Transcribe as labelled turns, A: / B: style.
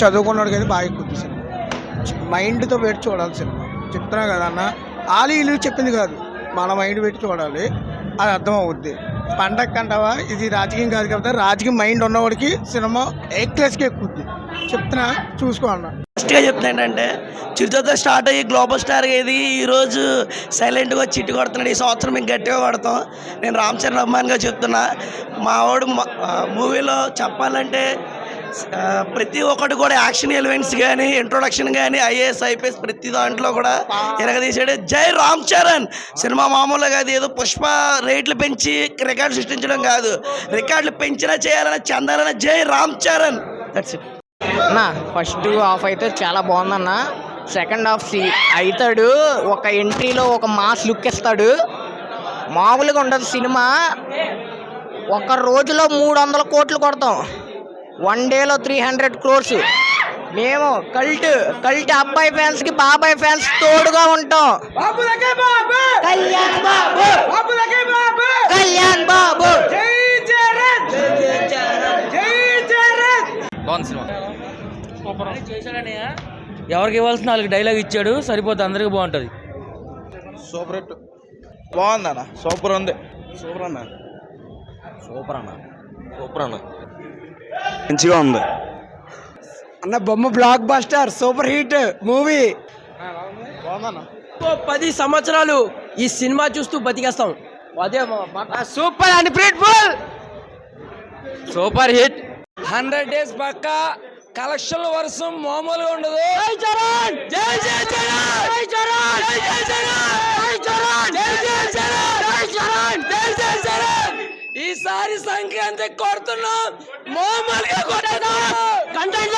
A: చదువుకున్నాడు కానీ బాగా ఎక్కుద్ది సినిమా. మైండ్తో పెట్టి చూడాలి సినిమా. చెప్తున్నా కదా అన్న, ఆలు ఇల్లు చెప్పింది కాదు, మన మైండ్ పెట్టి చూడాలి, అది అర్థం అవుద్ది. పండగ అంటావా, ఇది రాజకీయం కాదు కాబట్టి రాజకీయ మైండ్ ఉన్నవాడికి సినిమా ఏ క్లాస్కి ఎక్కుద్ది. చెప్తున్నా, చూసుకో అన్న.
B: ఫస్ట్గా చెప్తున్నా ఏంటంటే, చిరుతతో స్టార్ట్ అయ్యి గ్లోబల్ స్టార్ ఏది ఈరోజు సైలెంట్గా చిట్టి కొడుతున్నాడు. ఈ సంవత్సరం మేము గట్టిగా కొడతాం. నేను రామ్ చరణ్ అభిమానిగా చెప్తున్నా. మా వాడు మూవీలో చెప్పాలంటే ప్రతి ఒక్కటి కూడా యాక్షన్ ఎలిమెంట్స్ కానీ, ఇంట్రొడక్షన్ కానీ, ఐఏఎస్ ఐపీఎస్ ప్రతి దాంట్లో కూడా ఎరగదీశాడు. జై రామ్ చరణ్. సినిమా మామూలుగా కాదు, ఏదో పుష్ప రేట్లు పెంచి రికార్డు సృష్టించడం కాదు, రికార్డులు పెంచినా చేయాలని చెందాలని జై రామ్ చరణ్. దట్స్ ఇట్
C: అన్న. ఫస్ట్ హాఫ్ అయితే చాలా బాగుందన్న. సెకండ్ హాఫ్ అవుతాడు, ఒక ఎంట్రీలో ఒక మాస్ లుక్ ఇస్తాడు. మామూలుగా ఉండదు సినిమా. ఒక రోజులో 300 కోట్లు కొడతాం, 1 డేలో 300 crores. మేము కల్ట్ అబ్బాయి ఫ్యాన్స్ కి బాబాయ్ ఫ్యాన్స్ తోడుగా ఉంటాం. కళ్యాణ్ బాబు, కళ్యాణ్ బాబు.
D: బాగుంది సినిమా, చేశాడని ఎవరికి ఇవ్వాల్సిన 4 డైలాగ్ ఇచ్చాడు, సరిపోతుంది, అందరికీ బాగుంటుంది.
E: Super hit. బాగుందన్న, సూపర్ ఉంది.
D: సూపర్ అన్న, సూపర్ అన్న, సూపర్ అన్న,
E: మంచిగా ఉంది
A: అన్న. బొమ్మ block buster, super hit movie.
E: బాగుందన్న.
F: 10 సంవత్సరాలు ఈ సినిమా చూస్తూ బతికేస్తాం. అదే
C: super unpredictable,
D: super hit. 100 days పక్కా కలెక్షన్ల వర్షం మామూలుగా ఉండదు. జై చరణ్, జై జై చరణ్, జై చరణ్, జై జై చరణ్, జై చరణ్, జై జై చరణ్, జై చరణ్, జై జై చరణ్. ఈసారి సంక్రాంతి కొడుతున్నాం, మామూలుగా కొట్టదు. కంటెంట్